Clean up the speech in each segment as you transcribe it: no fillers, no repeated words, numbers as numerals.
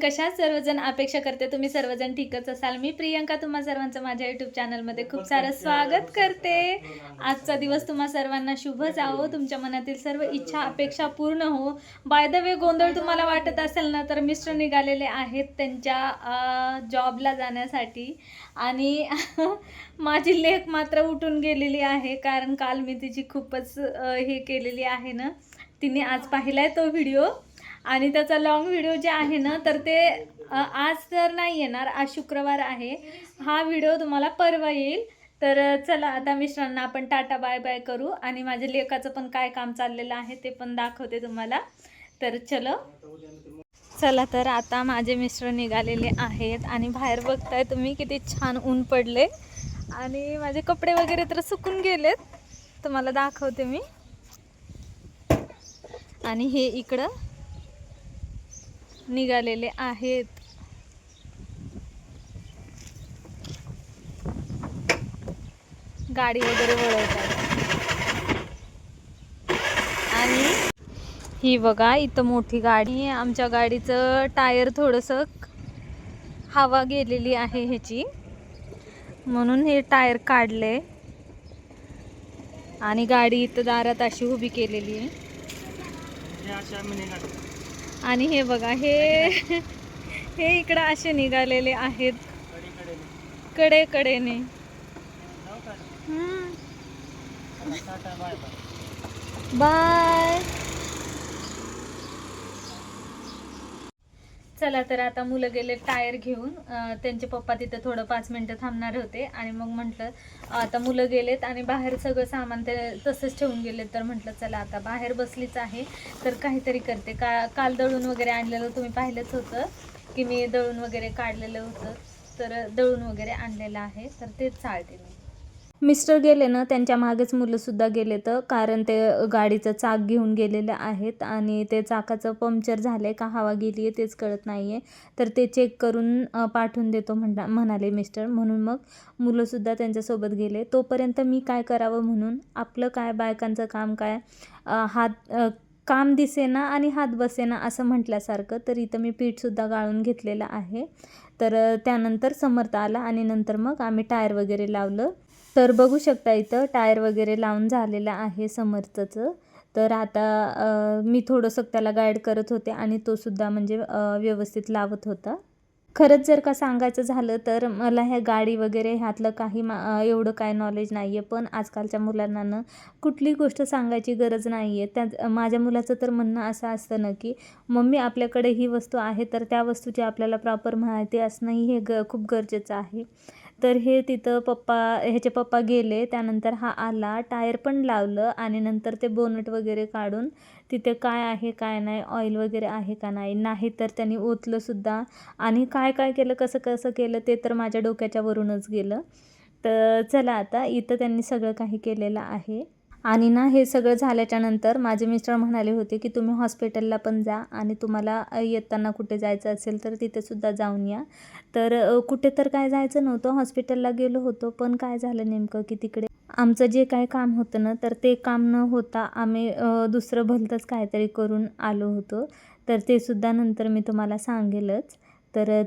कशा आहात सर्वजण? अपेक्षा करते तुम्ही सर्वजण ठीकच असाल। मी प्रियंका तुम्हा सर्वांचं माझ्या YouTube चॅनलमध्ये खूप सारं स्वागत करते। आजचा दिवस तुम्हा सर्वांना शुभ जावो, तुमच्या मनातील सर्व इच्छा अपेक्षा पूर्ण हो। बाय द वे, गोंधळ तुम्हाला वाटत असेल ना, तर मिस्टर निघालेले आहेत त्यांच्या जॉबला जाण्यासाठी आणि माझी लेक मात्र उठून गेलेली आहे, कारण काल मी तिची खूपच हे केलेली आहे ना। तिने आज पाहिलाय तो व्हिडिओ आणि त्याचा लॉंग व्हिडिओ जे आहे ना, तर ते आज तर नाही येणार, आज शुक्रवार आहे। हा व्हिडिओ तुम्हाला परवा येईल। तर चला आता मिस्टरांना आपण टाटा बाय बाय करू आणि माझ्या लेकाचं पण काय काम चाललेलं आहे ते पण दाखवते तुम्हाला। तर चला तर आता माझे मिस्टर निघालेले आहेत आणि बाहेर बघताय तुम्ही किती छान ऊन पडले आणि माझे कपडे वगैरे तर सुकून गेलेत, तुम्हाला दाखवते मी। आणि हे इकडं निघालेले आहेत। गाडी वगैरे वळवतात आणि ही बघा इथं मोठी गाडी आहे। आमच्या गाडीचं टायर थोडंसं हवा गेलेली आहे ह्याची, म्हणून हे टायर काढले आणि गाडी इथं दारात अशी उभी केलेली आहे। आणि हे बघा हे इकडं असे निघालेले आहेत कडेने। बाय। चला तर आता मुलं गेले टायर घेऊन, त्यांचे पप्पा तिथे थोडं 5 मिनिटं थांबणार होते आणि मग म्हटलं आता मुलं गेलेत आणि बाहेर सगळं सामान ते तसंच ठेवून गेलेत, तर म्हटलं चला आता बाहेर बसलीच आहे तर काहीतरी करते। काल दळून वगैरे आणलेलं तुम्ही पाहिलंच होतं की मी दळून वगैरे काढलेलं होतं, तर दळून वगैरे आणलेलं आहे, तर तेच चालते मी। मिस्टर गेले ना, त्यांच्या मागेच मुलंसुद्धा गेले, तर कारण ते गाडीचं चाक घेऊन गेलेले आहेत आणि ते चाकाचं पंक्चर झालं आहे का हवा गेली आहे तेच कळत नाही आहे, तर ते चेक करून पाठवून देतो म्हणाले मिस्टर, म्हणून मग मुलंसुद्धा त्यांच्यासोबत गेले। तोपर्यंत मी काय करावं म्हणून आपलं काय बायकांचं काम काय, काम दिसेना आणि हात बसेना असं म्हटल्यासारखं, तर इथं मी पीठसुद्धा गाळून घेतलेलं आहे। तर त्यानंतर समर्थ आला आणि नंतर मग आम्ही टायर वगैरे लावलं, तर बघू शकता इथं टायर वगैरे लावून झालेलं आहे समर्थचं। तर आता मी थोडंसं त्याला गाईड करत होते आणि तो सुद्धा म्हणजे व्यवस्थित लावत होता। खरंच जर का सांगायचं झालं तर मला ह्या गाडी वगैरे ह्यातलं काही एवढं काय नॉलेज नाही आहे, पण आजकालच्या मुलांना ना कुठली गोष्ट सांगायची गरज नाही आहे। त्या माझ्या मुलाचं तर म्हणणं असं असतं ना की मम्मी आपल्याकडे ही वस्तू आहे तर त्या वस्तूची आपल्याला प्रॉपर माहिती असणंही हे खूप गरजेचं आहे। तर हे तिथं ह्याचे पप्पा गेले, त्यानंतर हा आला, टायर पण लावलं आणि नंतर ते बोनट वगैरे काढून तिथे काय आहे काय नाही, ऑइल वगैरे आहे का नाही तर त्यांनी ओतलंसुद्धा आणि काय काय केलं कसं केलं ते तर माझ्या डोक्याच्या वरूनच गेलं। तर चला आता इथं त्यांनी सगळं काही केलेलं आहे आणि ना हे सगळं झाल्याच्या नंतर माझे मिस्टर म्हणाले होते की तुम्ही हॉस्पिटलला पण जा आणि तुम्हाला येताना कुठे जायचं असेल तर तिथेसुद्धा जाऊन या। तर कुठे तर काय जायचं नव्हतं, हॉस्पिटलला गेलो होतो, पण काय झालं नेमकं की तिकडे आमचं जे काय काम होतं ना, तर ते काम न होता आम्ही दुसरं भलतंच काहीतरी करून आलो होतो, तर ते सुद्धा नंतर मी तुम्हाला सांगेलच। तर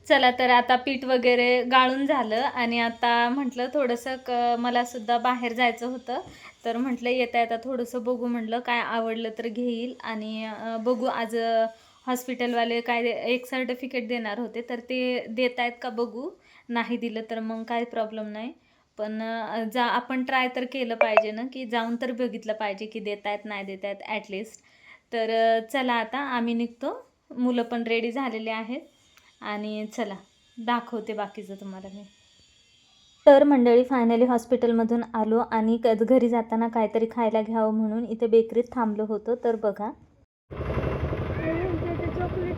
चला तर आता पीठ वगैरे गाळून झालं आणि आता म्हटलं थोडंसं मला सुद्धा बाहेर जायचं होतं, तर म्हटलं येता थोडंसं बघू, म्हटलं काय आवडलं तर घेईल आणि बघू आज हॉस्पिटलवाले काय एक सर्टिफिकेट देणार होते, तर ते देत आहेत का बघू, नाही दिलं तर मग काय प्रॉब्लेम नाही, पण आपण ट्राय तर केलं पाहिजे ना, की जाऊन तर बघितलं पाहिजे की देत आहेत नाही देत आहेत ॲटलिस्ट। तर चला आता आम्ही निघतो, मुलं पण रेडी झालेले आहेत आणि चला दाखवते बाकीचं तुम्हाला मी। तर मंडळी फायनली हॉस्पिटलमधून आलो आणि घरी जाताना काहीतरी खायला घ्यावं म्हणून इथे बेकरीत थांबलो होतो। तर बघा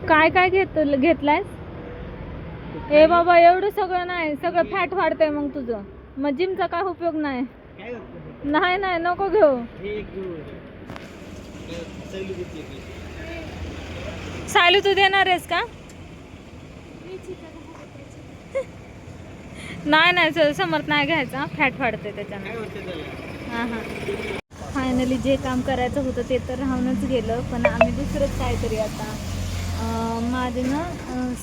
काय काय घेतलायस? ए बाबा एवढं सगळं नाही, सगळं फॅट वाढतंय मग तुझं, मग जिमचा काय उपयोग नाही। नाही नको घेऊ। सायलू तू देणार आहेस का? नाही समर्थ नाही घ्यायचा, फॅट वाढते त्याच्यानं। हां फायनली जे काम करायचं होतं ते तर राहूनच गेलं, पण आम्ही दुसरंच काहीतरी आता माझे ना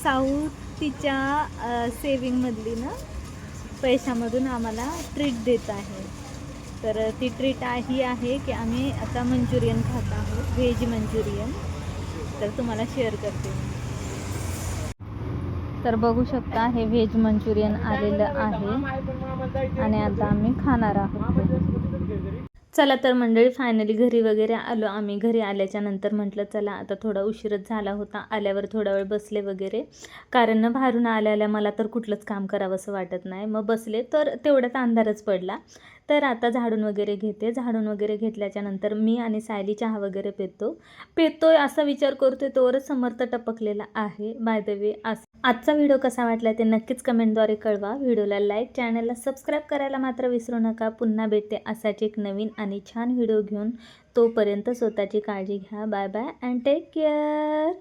साऊथच्या सेविंगमधली ना पैशामधून आम्हाला ट्रीट देत आहे. तर ती ट्रीट ही आहे की आम्ही आता मंचुरियन खात आहोत, व्हेज मंचुरियन. तर तुम्हाला शेअर करते. तर बघू शकता हे व्हेज मंचुरियन आलेलं आहे आणि आता आम्ही खाणार आहोत. चला तर मंडळी, फायनली घरी वगैरे आलो आम्ही. घरी आल्याच्या नंतर म्हटलं चला आता थोडा उशीरच झाला होता. आल्यावर थोडा वेळ बसले वगैरे, कारण ना बाहेरून आल्या मला तर कुठलंच काम करावं असं वाटत नाही. मग बसले तर तेवढ्यात अंधारच पडला. तर आता झाडून वगैरे घेते. झाडून वगैरे घेतल्याच्या नंतर मी आणि सायली चहा वगैरे पेतोय असा विचार करतोय तोवरच समर्थ टपकलेला आहे. बाय द वे, आजचा व्हिडिओ कसा वाटला ते नक्कीच कमेंटद्वारे कळवा. व्हिडिओला लाईक, चॅनलला सबस्क्राईब करायला मात्र विसरू नका. पुन्हा भेटते असाच एक नवीन आणि छान व्हिडिओ घेऊन. तोपर्यंत स्वतःची काळजी घ्या. Bye bye and take care.